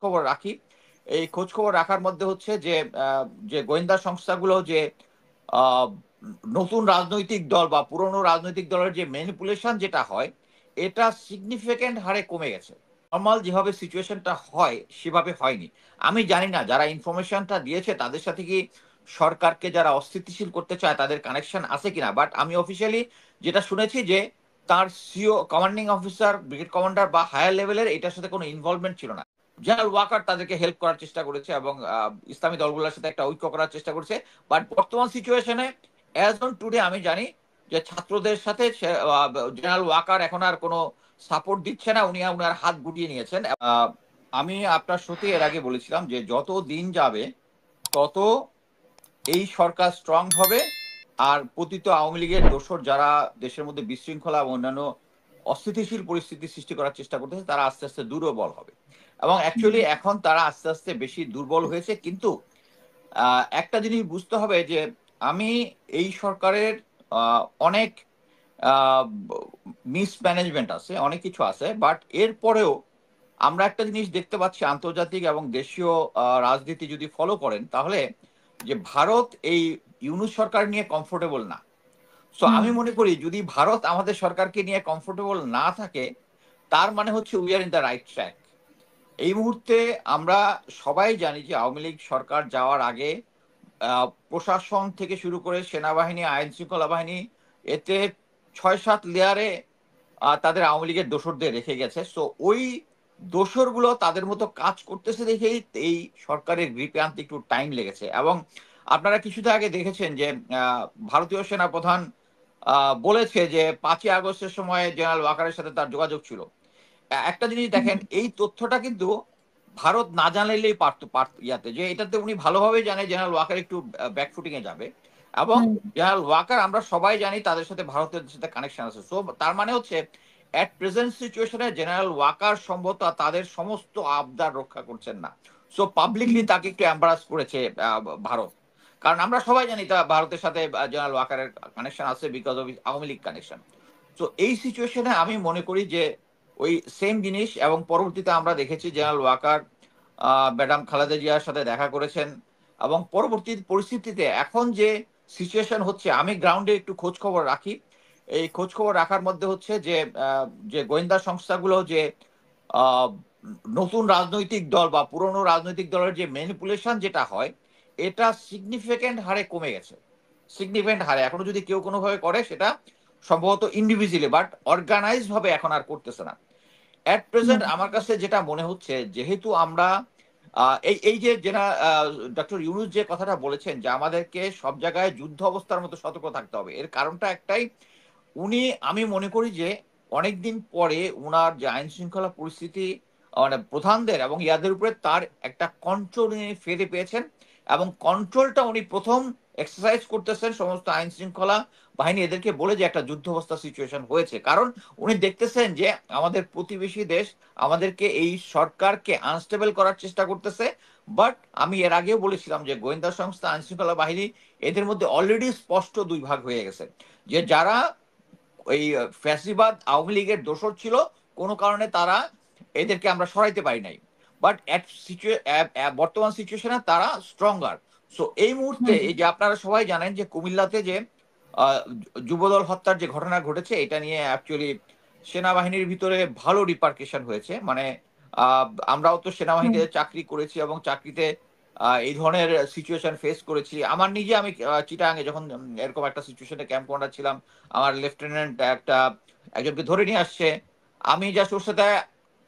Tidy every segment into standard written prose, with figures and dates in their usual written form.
খবর রাখি। এই খোঁজ খবর রাখার মধ্যে হচ্ছে যে যে গোয়েন্দা সংস্থাগুলো যে আ নতুন রাজনৈতিক দল বা পুরনো রাজনৈতিক দলের যে ম্যানিপুলেশন যেটা হয়, এটা সিগনিফিক্যান্ট হারে কমে গেছে। নরমাল যেভাবে সিচুয়েশনটা হয়, সেভাবে হয়নি। আমি জানি না যারা ইনফরমেশনটা দিয়েছে তাদের সাথে কি সরকারকে যারা অস্থিতিশীল করতে চায় তাদের কানেকশন আছে কিনা? বাট আমি অফিসিয়ালি যেটা শুনেছি যে তার CO commanding officer, brigade commander বা হায়ার লেভেলের এটার সাথে কোনো ইনভলভমেন্ট ছিল না। জেনারেল ওয়াকার তাদেরকে হেল্প করার চেষ্টা করেছে এবং ইসলামী দলগুলোর সাথে একটা ঐক্য করার চেষ্টা করেছে। বাট বর্তমান সিচুয়েশনে অ্যাজ অন টুডে আমি জানি যে ছাত্রদের সাথে জেনারেল ওয়াকার এখন আর কোনো সাপোর্ট দিচ্ছে না, উনি উনার হাত গুটিয়ে নিয়েছেন। আমি আপনার সাথে এর আগে বলেছিলাম যে যত দিন যাবে তত এই সরকার স্ট্রং হবে আর পতিত আওয়ামী লীগের দোসর যারা দেশের মধ্যে বিশৃঙ্খলা এবং অন্যান্য অস্থিতিশীল পরিস্থিতি সৃষ্টি করার চেষ্টা করতেছে তারা আস্তে আস্তে দুর্বল হবে এবং অ্যাকচুয়ালি এখন তারা আস্তে আস্তে বেশি দুর্বল হয়েছে। কিন্তু একটা জিনিস বুঝতে হবে যে আমি এই সরকারের অনেক মিসম্যানেজমেন্ট আছে, অনেক কিছু আছে, বাট এরপরেও আমরা একটা জিনিস দেখতে পাচ্ছি আন্তর্জাতিক এবং দেশীয় রাজনীতি যদি ফলো করেন তাহলে যে ভারত এই ইউনূস সরকার নিয়ে কমফোর্টেবল না। সো হুম। আমি মনে করি যদি ভারত আমাদের সরকারকে নিয়ে কমফোর্টেবল না থাকে তার মানে হচ্ছে we are in the right track. এই মুহূর্তে আমরা সবাই জানি যে আওয়ামী লীগ সরকার যাওয়ার আগে প্রশাসন থেকে শুরু করে সেনাবাহিনী, আইন শৃঙ্খলা বাহিনী, এতে ৬-৭ লেয়ারে তাদের আওয়ামী লীগের দোসরদের রেখে গেছে। সো ওই দোসরগুলো তাদের মতো কাজ করতেছে দেখেই এই সরকারের গ্রিপে আনতে একটু টাইম লেগেছে। এবং আপনারা কিছুদিন আগে দেখেছেন যে ভারতীয় সেনাপ্রধান বলেছে যে ৫ই আগস্টের সময় জেনারেল ওয়াকারের সাথে তার যোগাযোগ ছিল। একটা জিনিস দেখেন, এই তথ্যটা কিন্তু ভারত না জানাইলেই পারত ইয়াতে যে এটাতে উনি ভালোভাবেই জানে জেনারেল ওয়াকার একটু ব্যাকফুটিং এ যাবে এবং হুম। জেনারেল ওয়াকার আমরা সবাই জানি তাদের সাথে ভারতের সাথে কানেকশন আছে। সো তার মানে হচ্ছে এট প্রেজেন্ট সিচুয়েশনে জেনারেল ওয়াকার সম্ভবত তাদের সমস্ত আবদার রক্ষা করছেন না। সো পাবলিকলি তাকে একটু এম্বারাস করেছে ভারত। কারণ আমরা সবাই জানি তা ভারতের সাথে জেনারেল ওয়াকারের কানেকশন আছে because of Awami League connection. তো এই সিচুয়েশনে আমি মনে করি যে ওই সেম জিনিস এবং পরবর্তীতে আমরা দেখেছি জেনারেল ওয়াকার ম্যাডাম খালেদা জিয়ার সাথে দেখা করেছেন এবং পরবর্তী পরিস্থিতিতে এখন যে সিচুয়েশন হচ্ছে আমি গ্রাউন্ডে একটু খোঁজ খবর রাখি। এই খোঁজ খবর রাখার মধ্যে হচ্ছে যে যে গোয়েন্দা সংস্থাগুলো যে আহ, নতুন রাজনৈতিক দল বা পুরনো রাজনৈতিক দলের যে ম্যানিপুলেশন যেটা হয়, এটা সিগনিফিক্যান্ট হারে কমে গেছে। সিগনিফিক্যান্ট হারে এখনো যদি কেউ কোনোভাবে করে সেটা সম্ভবত ইন্ডিভিজুয়ালি, বাট অর্গানাইজ ভাবে এখন আর করতেছে না। এট প্রেজেন্ট হুম। আমার কাছে যেটা মনে হচ্ছে যেহেতু আমরা এই এই যে যেটা ডক্টর ইউনুস যে কথাটা বলেছেন যে আমাদেরকে সব জায়গায় যুদ্ধ অবস্থার মতো সতর্ক থাকতে হবে, এর কারণটা একটাই, উনি আমি মনে করি যে অনেকদিন পরে উনার যে আইন শৃঙ্খলা পরিস্থিতি মানে প্রধানদের এবং ইয়াদের উপরে তার একটা কন্ট্রোল উনি ফিরে পেয়েছেন এবং কন্ট্রোলটা উনি প্রথম এক্সারসাইজ করতেছেন সমস্ত আইন শৃঙ্খলা বাহিনী এদেরকে বলে যে একটা যুদ্ধ অবস্থা সিচুয়েশন হয়েছে। কারণ উনি দেখতেছেন যে আমাদের প্রতিবেশী দেশ আমাদেরকে এই সরকারকে আনস্টেবল করার চেষ্টা করতেছে। বাট আমি এর আগেও বলেছিলাম যে গোয়েন্দা সংস্থা, আইন শৃঙ্খলা বাহিনী এদের মধ্যে অলরেডি স্পষ্ট দুই ভাগ হয়ে গেছে। যে যারা ওই ফ্যাসিবাদ আওয়ামী লীগের দোসর ছিল কোনো কারণে তারা এদেরকে আমরা সরাইতে পারি নাই, বাট বর্তমান সিচুয়েশনে তারা স্ট্রঙ্গার। সো এই মুহূর্তে হুম। এই যে আপনারা সবাই জানেন যে কুমিল্লাতে যে যুবদল হত্যার যে ঘটনা ঘটেছে এটা নিয়ে অ্যাকচুয়ালি সেনাবাহিনীর ভিতরে ভালো রিপার্কেশন হয়েছে। মানে আহ, আমরাও তো হুম। সেনাবাহিনীতে চাকরি করেছি এবং চাকরিতে এই ধরনের সিচুয়েশন ফেস করেছি। আমার নিজে আমি চিটাগাঙে যখন এরকম একটা সিচুয়েশনে ক্যাম্প কমান্ডার ছিলাম, আমার লেফটেন্যান্ট একজনকে ধরে নিয়ে আসছে। আমি জাস্ট ওর সাথে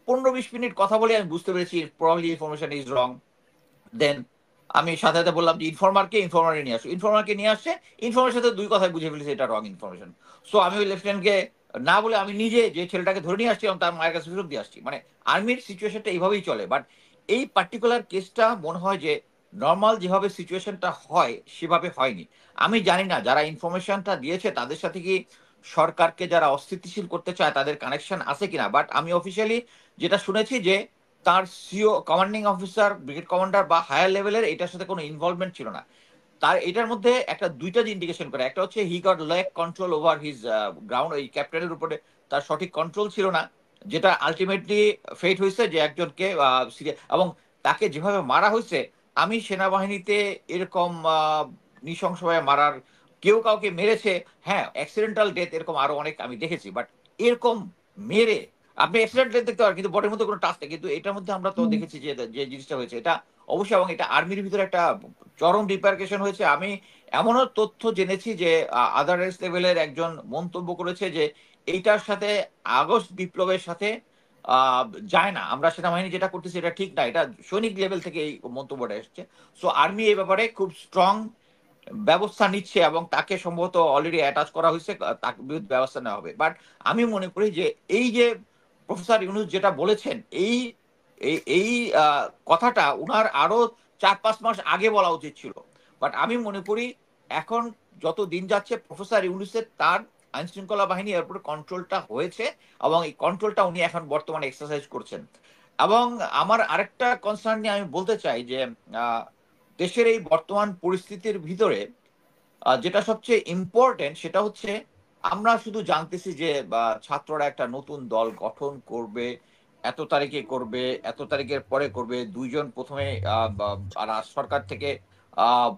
15-20 মিনিট কথা বলে আমি বুঝতে পেরেছি প্রবাবলি ইনফরমেশন ইজ রং। দেন আমি সাথে সাথে বললাম যে ইনফরমারকে নিয়ে আসো, ইনফরমারকে নিয়ে আসছে। ইনফরমারের সাথে দুই কথায় বুঝে ফেলেছি এটা রং ইনফরমেশন। সো আমি ওই লেফটেন্যান্টকে না বলে আমি নিজে যে ছেলেটাকে ধরে নিয়ে আসছি এবং তার মায়ের কাছে ফেরত দিয়ে আসছি। মানে আর্মির সিচুয়েশনটা এইভাবেই চলে। বাট এই পার্টিকুলার কেসটা মনে হয় যে নর্মাল যেভাবে সিচুয়েশনটা হয় সেভাবে হয়নি। আমি জানি না যারা ইনফরমেশনটা দিয়েছে তাদের সাথে কি সরকারকে যারা অস্থিতিশীল করতে চায় তাদের কানেকশন আছে কিনা। বাট আমি অফিসিয়ালি যেটা শুনেছি যে তার CO commanding officer, brigade commander বা হায়ার লেভেলের এটার সাথে কোনো ইনভলভমেন্ট ছিল না। তার এটার মধ্যে একটা দুইটা যে ইন্ডিকেশন করে, একটা হচ্ছে he got lack control over his ground, ওই ক্যাপ্টেনের উপরে তার সঠিক কন্ট্রোল ছিল না। যেটা আলটিমেটলি ফেট হয়েছে যে একজনকে এবং তাকে যেভাবে মারা হয়েছে, আমি সেনাবাহিনীতে এরকম নৃশংসভাবে মারার, কেউ কাউকে মেরেছে, হ্যাঁ অ্যাক্সিডেন্টাল ডেথ এরকম আরো অনেক আমি দেখেছি, বাট এরকম মেরে আপনি অ্যাক্সিডেন্ট ডেথ দেখতে পারেন কিন্তু বডির মধ্যে কোনো টাচ নেই, কিন্তু এটার মধ্যে আমরা তো হুম। দেখেছি যে যে জিনিসটা হয়েছে এটা অবশ্যই, এবং এটা আর্মির ভিতরে একটা চরম রিপারকেশন হয়েছে। আমি এমনও তথ্য জেনেছি যে আদারেস লেভেলের একজন মন্তব্য করেছে যে এইটার সাথে আগস্ট বিপ্লবের সাথে আহ, যায় না, আমরা সেনাবাহিনী যেটা করতেছি এটা ঠিক না, এটা সৈনিক লেভেল থেকে এই মন্তব্যটা এসছে। সো আর্মি এই ব্যাপারে খুব স্ট্রং ব্যবস্থা নিচ্ছে এবং তাকে সম্ভবত অলরেডি অ্যাটাচ করা হয়েছে, তার বিরুদ্ধে ব্যবস্থা নেওয়া হবে। বাট আমি মনে করি যে এই যে প্রফেসর ইউনুস যেটা বলেছেন, এই এই এই কথাটা উনার আরো 4-5 মাস আগে বলা উচিত ছিল। বাট আমি মনে করি এখন যত দিন যাচ্ছে প্রফেসর ইউনুসের তার আইন শৃঙ্খলা বাহিনী এর উপরে কন্ট্রোলটা হয়েছে এবং এই কন্ট্রোলটা উনি এখন বর্তমানে এক্সারসাইজ করছেন। এবং আমার আরেকটা কনসার্ন নিয়ে আমি বলতে চাই যে দেশের এই বর্তমান পরিস্থিতির ভিতরে যেটা সবচেয়ে ইম্পর্টেন্ট সেটা হচ্ছে আমরা শুধু জানতেছি যে ছাত্ররা একটা নতুন দল গঠন করবে, এত তারিখে করবে, এত তারিখের পরে করবে, দুইজন প্রথমে সরকার থেকে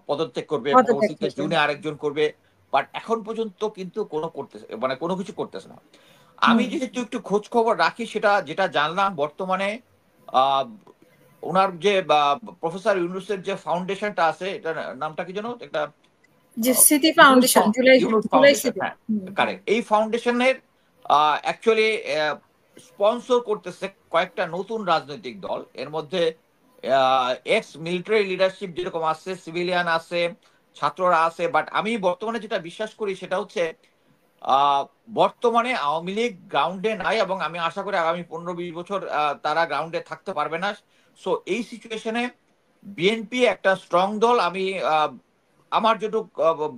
পদত্যাগ করবে, পদত্যাগ পরবর্তীতে করবে। জুনে আরেকজন করবে, বাট এখন পর্যন্ত কিন্তু কোনো করতেছে, মানে কোনো কিছু করতেছে না। আমি হুম। যেহেতু একটু খোঁজ খবর রাখি, সেটা যেটা জানলাম বর্তমানে আহ ওনার যে প্রফেসর ইউনুসের যে ফাউন্ডেশনটা আছে, এটা নামটা কি যেন একটা যে স্মৃতি ইউনুস ফাউন্ডেশন, জুলাই ইউনুস জুলাই ফাউন্ডেশন, স্মৃতি। হ্যাঁ হুম। কারেক্ট। এই ফাউন্ডেশনের অ্যাকচুয়ালি স্পন্সর করতেছে কয়েকটা নতুন রাজনৈতিক দল, এর মধ্যে এক্স মিলিটারি লিডারশিপ যেরকম আছে, সিভিলিয়ান আছে, ছাত্ররা আছে। বাট আমি বর্তমানে যেটা বিশ্বাস করি সেটা হচ্ছে আহ, বর্তমানে আওয়ামী লীগ গ্রাউন্ডে নাই এবং আমি আশা করি আগামী 15-20 বছর তারা গ্রাউন্ডে থাকতে পারবে না। সো এই সিচুয়েশনে বিএনপি একটা স্ট্রং দল। আমি আমার যেটুকু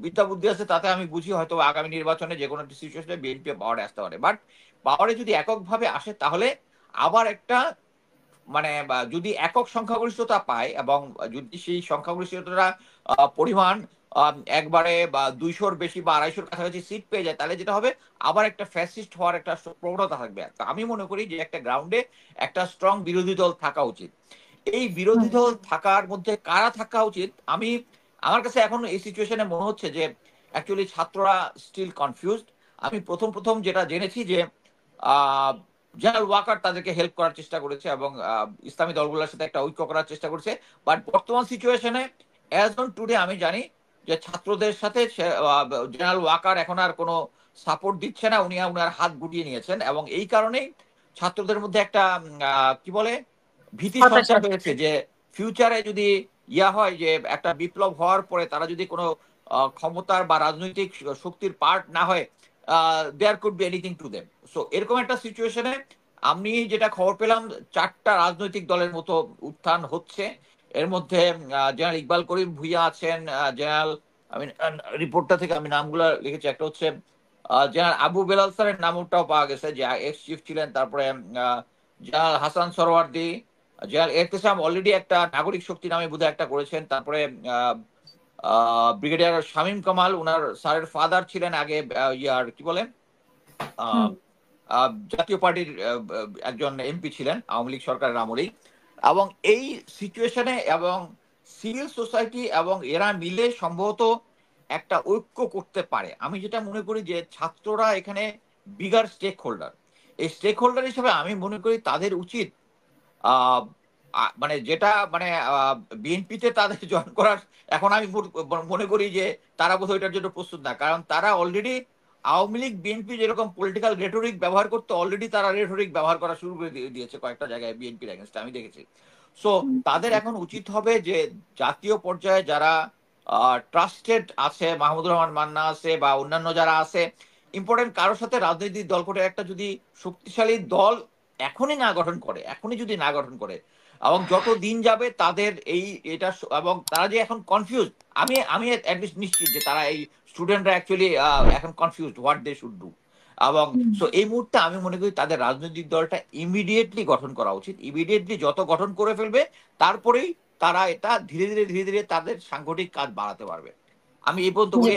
বিদ্যা বুদ্ধি আছে তাতে আমি বুঝি হয়তো আগামী নির্বাচনে যে কোনো একটা সিচুয়েশনে বিএনপি পাওয়ারে আসতে পারে। বাট পাওয়ারে যদি এককভাবে আসে তাহলে আবার একটা, মানে যদি একক সংখ্যাগরিষ্ঠতা পায় এবং যদি সেই সংখ্যাগরিষ্ঠতা পরিমাণ একবারে বা 200-র বেশি বা 250-র কাছাকাছি সিট পেয়ে যায়, তাহলে যেটা হবে আবার একটা ফ্যাসিস্ট হওয়ার একটা প্রবণতা থাকবে। তো আমি মনে করি যে একটা গ্রাউন্ডে একটা স্ট্রং বিরোধী দল থাকা উচিত। এই বিরোধী হুম। দল থাকার মধ্যে কারা থাকা উচিত, আমার কাছে এখন এই সিচুয়েশনে মনে হচ্ছে যে অ্যাকচুয়ালি ছাত্ররা স্টিল কনফিউজড। আমি প্রথম প্রথম যেটা জেনেছি যে জেনারেল ওয়াকার তাদেরকে হেল্প করার চেষ্টা করেছে এবং ইসলামী দলগুলোর সাথে একটা ঐক্য করার চেষ্টা করেছে। বাট বর্তমান সিচুয়েশনে অ্যাজ অন টুডে আমি জানি যে ছাত্রদের সাথে জেনারেল ওয়াকার এখন আর কোনো সাপোর্ট দিচ্ছে না, উনি উনার হাত গুটিয়ে নিয়েছেন এবং এই কারণেই ছাত্রদের মধ্যে একটা কি বলে ভীতি হতাশা। সঞ্চার হয়েছে যে ফিউচারে যদি হয় যে একটা বিপ্লব হওয়ার পরে তারা যদি কোনো ক্ষমতার বা রাজনৈতিক শক্তির পার্ট না হয়, there could be anything to them. So এরকম একটা সিচুয়েশনে আমি যেটা খবর পেলাম 4টা রাজনৈতিক দলের মতো উত্থান হচ্ছে। এর মধ্যে জেনারেল ইকবাল করিম ভুইয়া আছেন, জেনারেল, আমি রিপোর্টটা থেকে আমি নামগুলো লিখেছি, একটা হচ্ছে জেনারেল আবু বেলাল স্যারের নামটাও পাওয়া গেছে যে এক্স চিফ ছিলেন, তারপরে general Hasan Suhrawardy, general Ehtesham already একটা নাগরিক শক্তি নামে বোধহয় একটা করেছেন, তারপরে ব্রিগেডিয়ার শামীম কামাল উনার স্যারের ফাদার ছিলেন আগে ইয়ার কি বলে হুম। জাতীয় পার্টির একজন এমপি ছিলেন আওয়ামী লীগ সরকারের আমলেই। এবং এই সিচুয়েশনে এবং সিভিল সোসাইটি এবং এরা মিলে সম্ভবত একটা ঐক্য করতে পারে। আমি যেটা মনে করি যে ছাত্ররা এখানে বিগার স্টেক হোল্ডার, এই স্টেক হোল্ডার হিসেবে আমি মনে করি তাদের উচিত আহ, মানে যেটা মানে বিএনপিতে তাদের জয়েন করার, এখন আমি মনে করি যে তারা বোধহয় এটার জন্য প্রস্তুত না, কারণ তারা অলরেডি আওয়ামী লীগ বিএনপি যেরকম পলিটিক্যাল রেটরিক ব্যবহার করতো, অলরেডি তারা রেটরিক ব্যবহার করা শুরু করে দিয়েছে কয়েকটা জায়গায় বিএনপির এগেনস্টে আমি দেখেছি। সো হুম। তাদের এখন উচিত হবে যে জাতীয় পর্যায়ে যারা ট্রাস্টেড আছে, মাহমুদুর রহমান মান্না আছে বা অন্যান্য যারা আছে ইম্পর্টেন্ট, কারোর সাথে রাজনৈতিক দল করে একটা যদি শক্তিশালী দল এখনই যদি না গঠন করে এবং যত দিন যাবে তাদের এই এটা এবং তারা যে এখন কনফিউজ, আমি আমি অ্যাটলিস্ট নিশ্চিত যে তারা এই স্টুডেন্টরা অ্যাকচুয়ালি এখন confused what they should do. এবং হুম। সো এই মুহূর্তে আমি মনে করি তাদের রাজনৈতিক দলটা ইমিডিয়েটলি গঠন করা উচিত। ইমিডিয়েটলি যত গঠন করে ফেলবে তারপরেই তারা এটা ধীরে ধীরে ধীরে ধীরে তাদের সাংগঠনিক কাজ বাড়াতে পারবে। আমি এই পর্যন্ত জি। বলি।